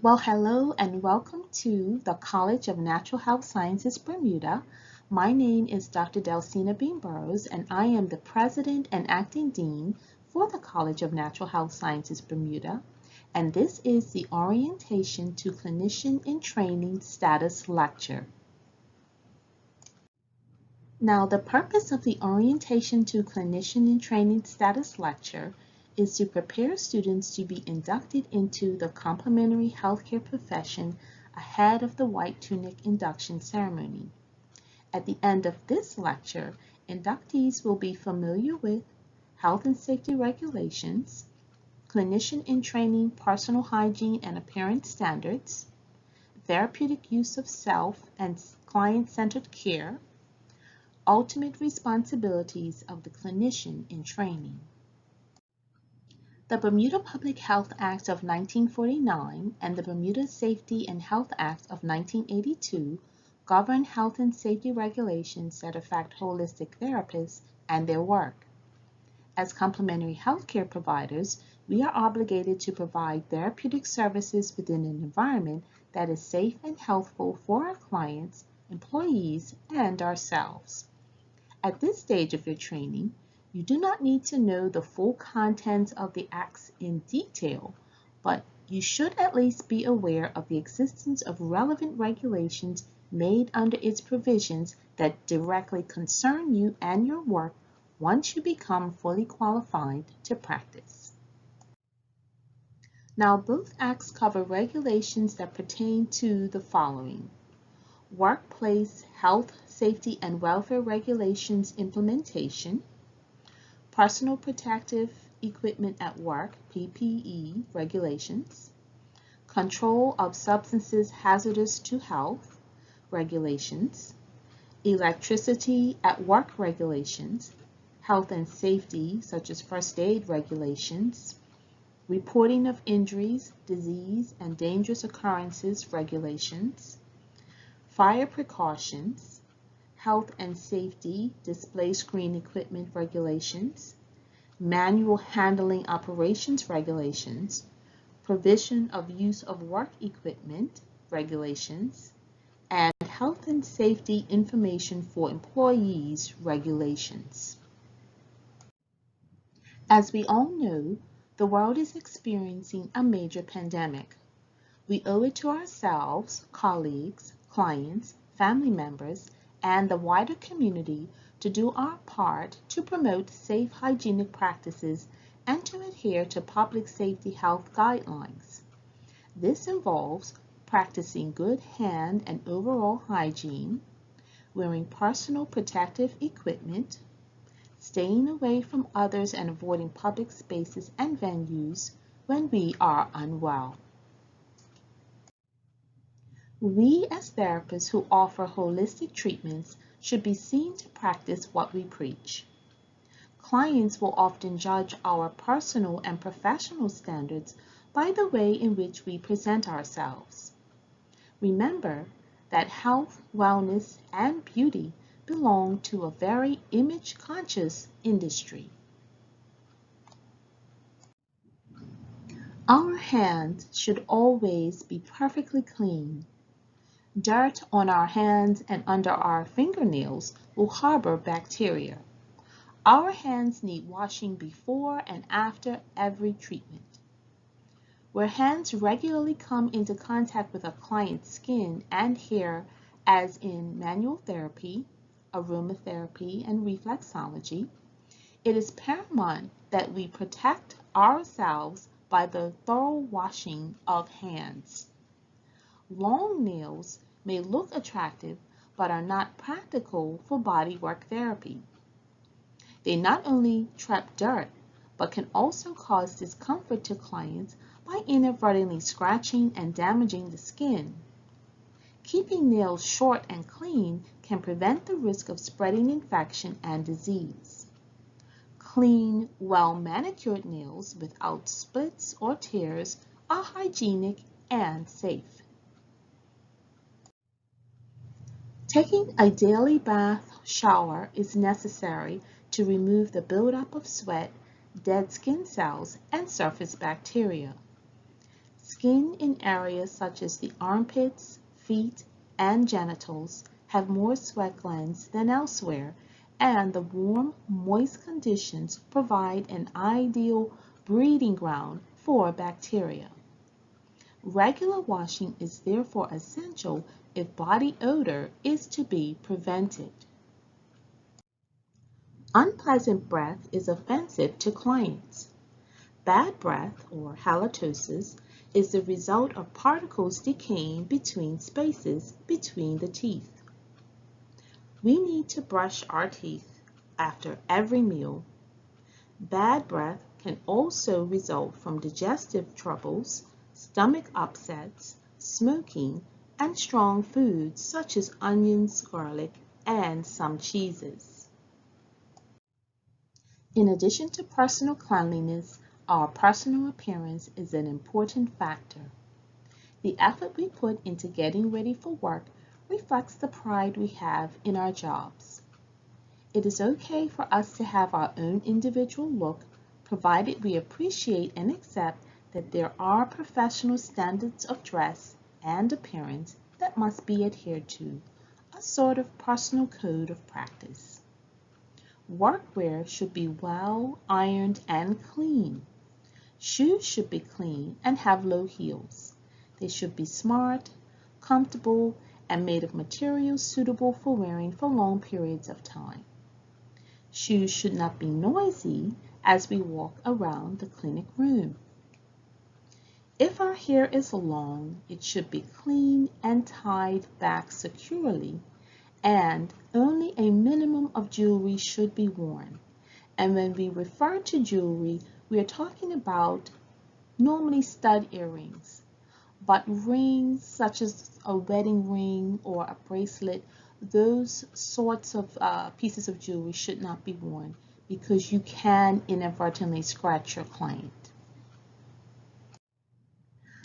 Well, hello and welcome to the College of Natural Health Sciences, Bermuda. My name is Dr. Delcina Bean Burrows, and I am the President and Acting Dean for the College of Natural Health Sciences, Bermuda. And this is the Orientation to Clinician-in-Training Status Lecture. Now, the purpose of the Orientation to Clinician-in-Training Status Lecture is to prepare students to be inducted into the complementary healthcare profession ahead of the White Tunic Induction Ceremony. At the end of this lecture, inductees will be familiar with health and safety regulations, clinician-in-training personal hygiene and appearance standards, therapeutic use of self and client-centered care, ultimate responsibilities of the clinician in training. The Bermuda Public Health Act of 1949 and the Bermuda Safety and Health Act of 1982 govern health and safety regulations that affect holistic therapists and their work. As complementary healthcare providers, we are obligated to provide therapeutic services within an environment that is safe and healthful for our clients, employees, and ourselves. At this stage of your training, you do not need to know the full contents of the acts in detail, but you should at least be aware of the existence of relevant regulations made under its provisions that directly concern you and your work once you become fully qualified to practice. Now, both acts cover regulations that pertain to the following: workplace health, safety, and welfare regulations implementation, personal protective equipment at work, PPE regulations, control of substances hazardous to health regulations, electricity at work regulations, health and safety such as first aid regulations, reporting of injuries, disease, and dangerous occurrences regulations, fire precautions, health and safety display screen equipment regulations, manual handling operations regulations, provision of use of work equipment regulations, and health and safety information for employees regulations. As we all know, the world is experiencing a major pandemic. We owe it to ourselves, colleagues, clients, family members, and the wider community to do our part to promote safe hygienic practices and to adhere to public safety health guidelines. This involves practicing good hand and overall hygiene, wearing personal protective equipment, staying away from others and avoiding public spaces and venues when we are unwell. We as therapists who offer holistic treatments should be seen to practice what we preach. Clients will often judge our personal and professional standards by the way in which we present ourselves. Remember that health, wellness, and beauty belong to a very image-conscious industry. Our hands should always be perfectly clean. Dirt on our hands and under our fingernails will harbor bacteria. Our hands need washing before and after every treatment. Where hands regularly come into contact with a client's skin and hair, as in manual therapy, aromatherapy, and reflexology, it is paramount that we protect ourselves by the thorough washing of hands. Long nails may look attractive but are not practical for bodywork therapy. They not only trap dirt but can also cause discomfort to clients by inadvertently scratching and damaging the skin. Keeping nails short and clean can prevent the risk of spreading infection and disease. Clean, well-manicured nails without splits or tears are hygienic and safe. Taking a daily bath shower is necessary to remove the buildup of sweat, dead skin cells, and surface bacteria. Skin in areas such as the armpits, feet, and genitals have more sweat glands than elsewhere, and the warm, moist conditions provide an ideal breeding ground for bacteria. Regular washing is therefore essential if body odor is to be prevented. Unpleasant breath is offensive to clients. Bad breath, or halitosis, is the result of particles decaying between spaces between the teeth. We need to brush our teeth after every meal. Bad breath can also result from digestive troubles, stomach upsets, smoking, and strong foods such as onions, garlic, and some cheeses. In addition to personal cleanliness, our personal appearance is an important factor. The effort we put into getting ready for work reflects the pride we have in our jobs. It is okay for us to have our own individual look, provided we appreciate and accept that there are professional standards of dress and appearance that must be adhered to, a sort of personal code of practice. Workwear should be well ironed and clean. Shoes should be clean and have low heels. They should be smart, comfortable, and made of materials suitable for wearing for long periods of time. Shoes should not be noisy as we walk around the clinic room. If our hair is long, it should be clean and tied back securely, and only a minimum of jewelry should be worn. And when we refer to jewelry, we are talking about normally stud earrings, but rings such as a wedding ring or a bracelet, those sorts of pieces of jewelry should not be worn because you can inadvertently scratch your client.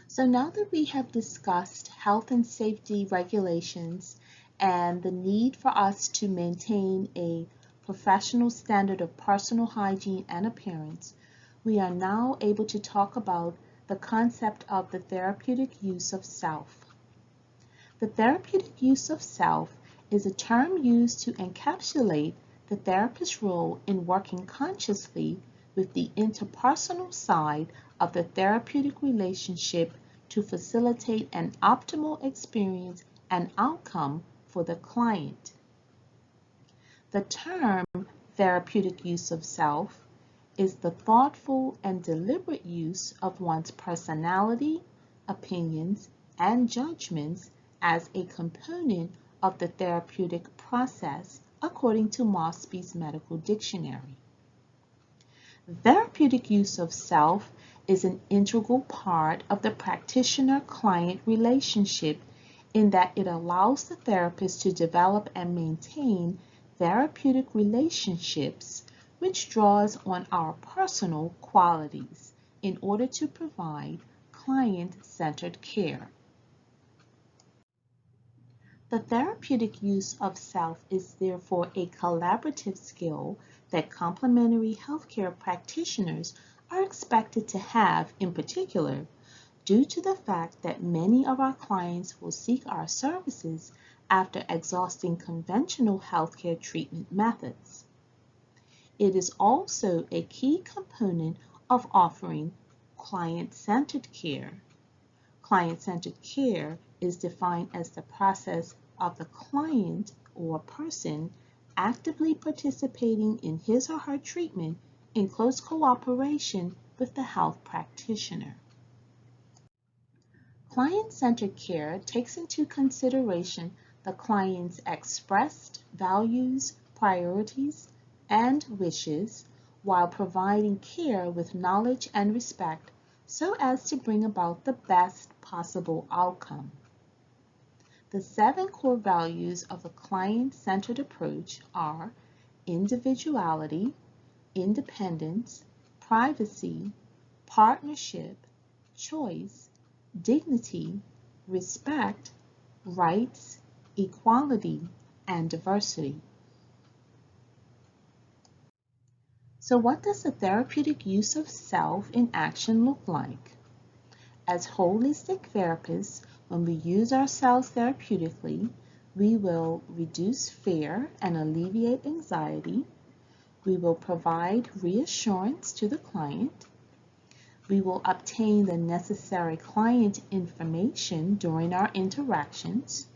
So now that we have discussed health and safety regulations and the need for us to maintain a professional standard of personal hygiene and appearance, we are now able to talk about the concept of the therapeutic use of self. The therapeutic use of self is a term used to encapsulate the therapist's role in working consciously with the interpersonal side of the therapeutic relationship to facilitate an optimal experience and outcome for the client. The term therapeutic use of self is the thoughtful and deliberate use of one's personality, opinions, and judgments as a component of the therapeutic process, according to Mosby's Medical Dictionary. Therapeutic use of self is an integral part of the practitioner-client relationship in that it allows the therapist to develop and maintain therapeutic relationships which draws on our personal qualities in order to provide client-centered care. The therapeutic use of self is therefore a collaborative skill that complementary healthcare practitioners are expected to have in particular, due to the fact that many of our clients will seek our services after exhausting conventional healthcare treatment methods. It is also a key component of offering client-centered care. Client-centered care is defined as the process of the client or person actively participating in his or her treatment in close cooperation with the health practitioner. Client-centered care takes into consideration the client's expressed values, priorities, and wishes while providing care with knowledge and respect so as to bring about the best possible outcome. The 7 core values of a client-centered approach are individuality, independence, privacy, partnership, choice, dignity, respect, rights, equality, and diversity. So what does the therapeutic use of self in action look like? As holistic therapists, when we use ourselves therapeutically, we will reduce fear and alleviate anxiety. We will provide reassurance to the client. We will obtain the necessary client information during our interactions.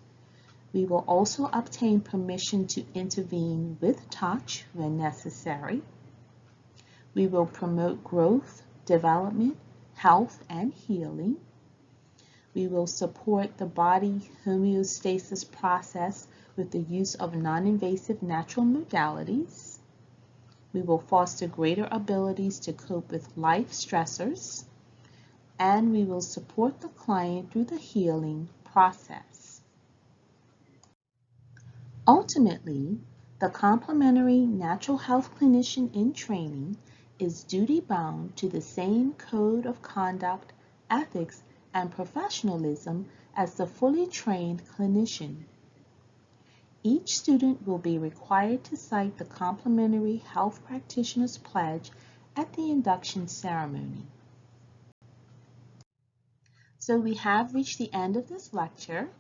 We will also obtain permission to intervene with touch when necessary. We will promote growth, development, health, and healing. We will support the body homeostasis process with the use of non-invasive natural modalities. We will foster greater abilities to cope with life stressors, and we will support the client through the healing process. Ultimately, the complementary natural health clinician in training is duty-bound to the same code of conduct, ethics, and professionalism as the fully trained clinician. Each student will be required to cite the complementary health practitioner's pledge at the induction ceremony. So we have reached the end of this lecture,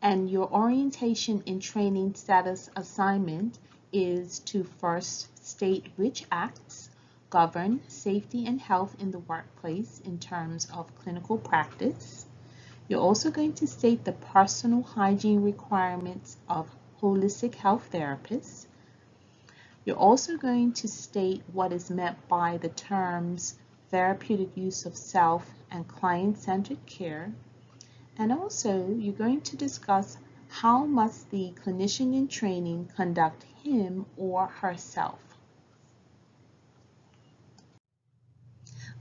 and your orientation in training status assignment is to first state which acts govern safety and health in the workplace in terms of clinical practice. You're also going to state the personal hygiene requirements of holistic health therapists. You're also going to state what is meant by the terms therapeutic use of self and client-centered care. And also, you're going to discuss how must the clinician in training conduct him or herself.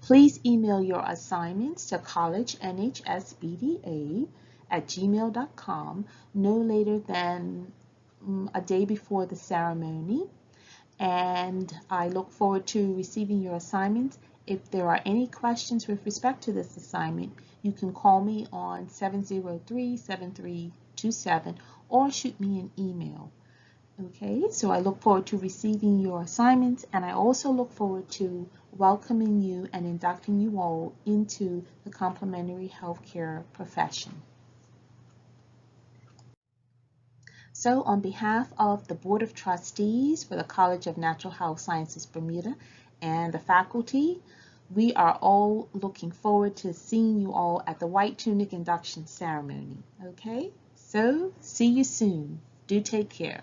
Please email your assignments to collegenhsbda@gmail.com no later than a day before the ceremony, and I look forward to receiving your assignments. If there are any questions with respect to this assignment, you can call me on 703-7327 or shoot me an email. Okay, so I look forward to receiving your assignments, and I also look forward to welcoming you and inducting you all into the complementary healthcare profession. So on behalf of the Board of Trustees for the College of Natural Health Sciences Bermuda and the faculty, we are all looking forward to seeing you all at the White Tunic Induction Ceremony. Okay, so see you soon. Do take care.